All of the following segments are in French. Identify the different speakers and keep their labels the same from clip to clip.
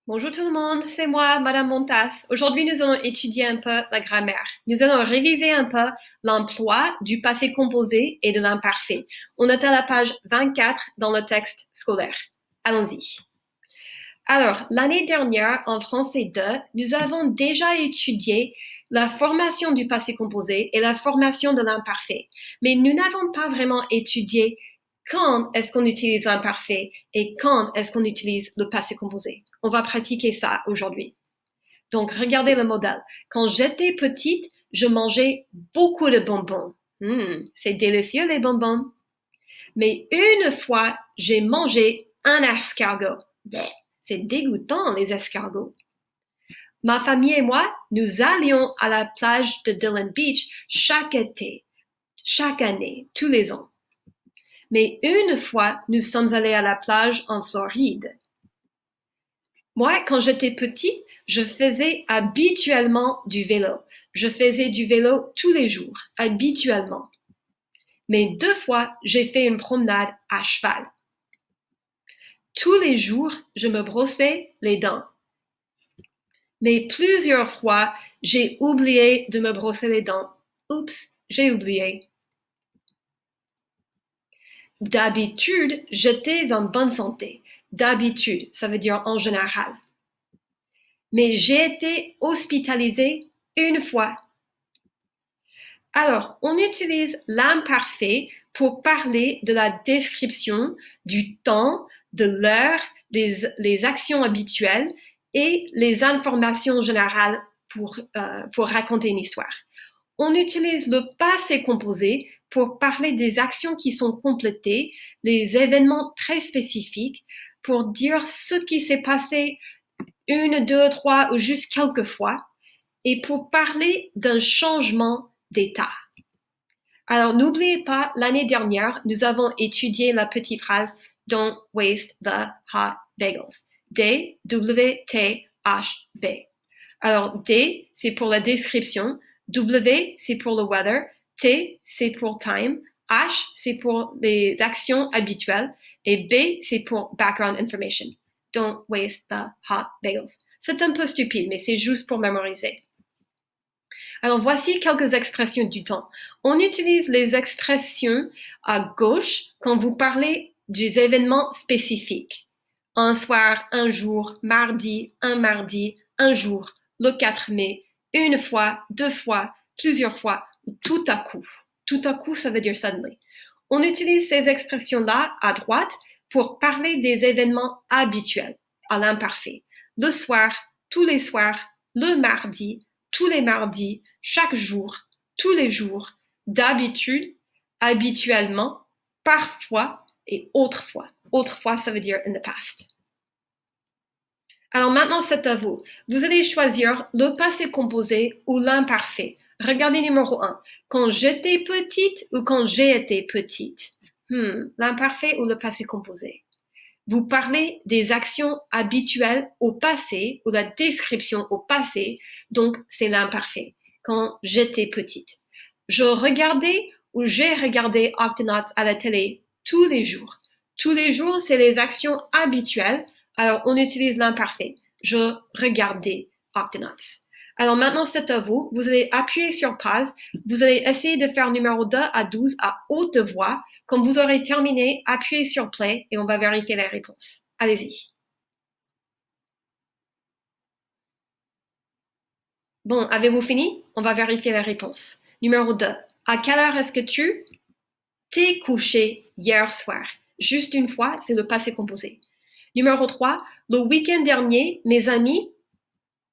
Speaker 1: Bonjour tout le monde, c'est moi, Madame Montas. Aujourd'hui, nous allons étudier un peu la grammaire. Nous allons réviser un peu l'emploi du passé composé et de l'imparfait. On est à la page 24 dans le texte scolaire. Allons-y. Alors, l'année dernière, en français 2, nous avons déjà étudié la formation du passé composé et la formation de l'imparfait. Mais nous n'avons pas vraiment étudié quand est-ce qu'on utilise l'imparfait et quand est-ce qu'on utilise le passé composé. On va pratiquer ça aujourd'hui. Donc, regardez le modèle. Quand j'étais petite, je mangeais beaucoup de bonbons. C'est délicieux les bonbons. Mais une fois, j'ai mangé un escargot. C'est dégoûtant les escargots. Ma famille et moi, nous allions à la plage de Dillon Beach chaque été, chaque année, tous les ans. Mais une fois, nous sommes allés à la plage en Floride. Moi, quand j'étais petit, je faisais habituellement du vélo. Je faisais du vélo tous les jours, habituellement. Mais 2 fois, j'ai fait une promenade à cheval. Tous les jours, je me brossais les dents. Mais plusieurs fois, j'ai oublié de me brosser les dents. Oups, j'ai oublié. D'habitude, j'étais en bonne santé. D'habitude, ça veut dire en général. Mais j'ai été hospitalisée une fois. Alors, on utilise l'imparfait pour parler de la description du temps, de l'heure, les actions habituelles et les informations générales pour raconter une histoire. On utilise le passé composé pour parler des actions qui sont complétées, les événements très spécifiques, pour dire ce qui s'est passé une, deux, trois ou juste quelques fois, et pour parler d'un changement d'état. Alors, n'oubliez pas, l'année dernière, nous avons étudié la petite phrase Don't waste the hot bagels. D-W-T-H-B. Alors, D, c'est pour la description. W, c'est pour le weather. T, c'est pour time. H, c'est pour les actions habituelles. Et B, c'est pour background information. Don't waste the hot bagels. C'est un peu stupide, mais c'est juste pour mémoriser. Alors, voici quelques expressions du temps. On utilise les expressions à gauche quand vous parlez des événements spécifiques. Un soir, un jour, mardi, un jour, le 4 mai, une fois, 2 fois, plusieurs fois, ou tout à coup. Tout à coup, ça veut dire suddenly. On utilise ces expressions-là à droite pour parler des événements habituels, à l'imparfait. Le soir, tous les soirs, le mardi, tous les mardis, chaque jour, tous les jours, d'habitude, habituellement, parfois et autrefois. Autrefois, ça veut dire in the past. Alors maintenant, c'est à vous. Vous allez choisir le passé composé ou l'imparfait. Regardez numéro 1. Quand j'étais petite ou quand j'ai été petite. L'imparfait ou le passé composé. Vous parlez des actions habituelles au passé ou la description au passé, donc c'est l'imparfait. Quand j'étais petite. Je regardais ou j'ai regardé Octonauts à la télé tous les jours. Tous les jours, c'est les actions habituelles. Alors, on utilise l'imparfait. Je regardais Octonauts. Alors maintenant, c'est à vous. Vous allez appuyer sur pause. Vous allez essayer de faire numéro 2 à 12 à haute voix. Quand vous aurez terminé, appuyez sur play et on va vérifier les réponses. Allez-y. Bon, avez-vous fini? On va vérifier les réponses. Numéro 2. À quelle heure est-ce que tu t'es couché hier soir? Juste une fois, c'est le passé composé. Numéro 3. Le week-end dernier, mes amis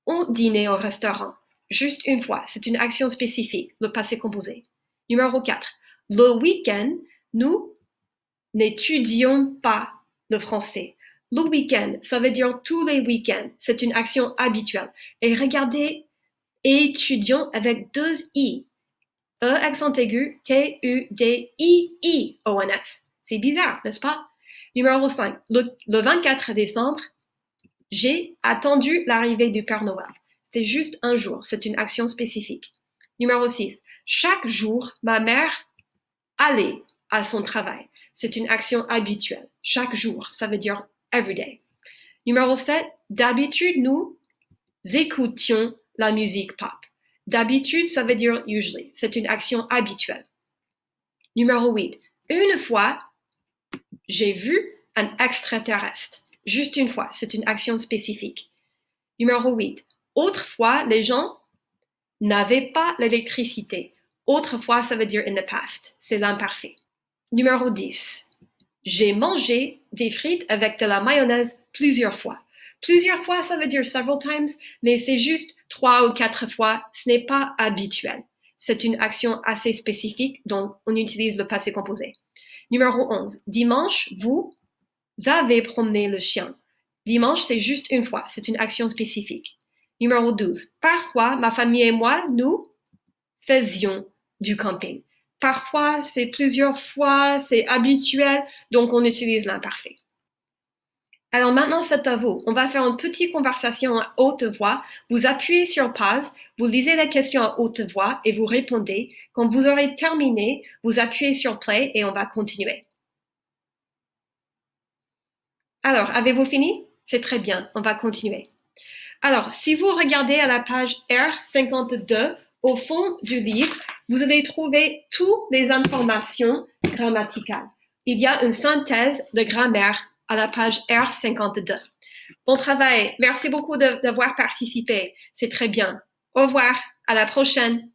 Speaker 1: ont dîné au restaurant. Juste une fois, c'est une action spécifique, le passé composé. Numéro 4. Le week-end, nous n'étudions pas le français. Le week-end, ça veut dire tous les week-ends. C'est une action habituelle. Et regardez, étudions avec 2 i. E accent aigu, T-U-D-I-I-O-N-S. C'est bizarre, n'est-ce pas? Numéro 5. Le 24 décembre, j'ai attendu l'arrivée du Père Noël. C'est juste un jour. C'est une action spécifique. Numéro 6. Chaque jour, ma mère allait à son travail. C'est une action habituelle. Chaque jour, ça veut dire every day. Numéro 7. D'habitude, nous écoutions la musique pop. D'habitude, ça veut dire usually. C'est une action habituelle. Numéro 8. Une fois, j'ai vu un extraterrestre. Juste une fois, c'est une action spécifique. Numéro 8. Autrefois, les gens n'avaient pas l'électricité. Autrefois, ça veut dire in the past. C'est l'imparfait. Numéro 10. J'ai mangé des frites avec de la mayonnaise plusieurs fois. Plusieurs fois, ça veut dire several times, mais c'est juste 3 ou 4 fois. Ce n'est pas habituel. C'est une action assez spécifique, donc on utilise le passé composé. Numéro 11. Dimanche, vous avez promené le chien. Dimanche, c'est juste une fois. C'est une action spécifique. Numéro 12. Parfois, ma famille et moi, nous faisions du camping. Parfois, c'est plusieurs fois, c'est habituel, donc on utilise l'imparfait. Alors maintenant, c'est à vous. On va faire une petite conversation à haute voix. Vous appuyez sur pause, vous lisez la question à haute voix et vous répondez. Quand vous aurez terminé, vous appuyez sur play et on va continuer. Alors, avez-vous fini? C'est très bien, on va continuer. Alors, si vous regardez à la page R52, au fond du livre, vous allez trouver toutes les informations grammaticales. Il y a une synthèse de grammaire à la page R52. Bon travail. Merci beaucoup d'avoir participé. C'est très bien. Au revoir. À la prochaine.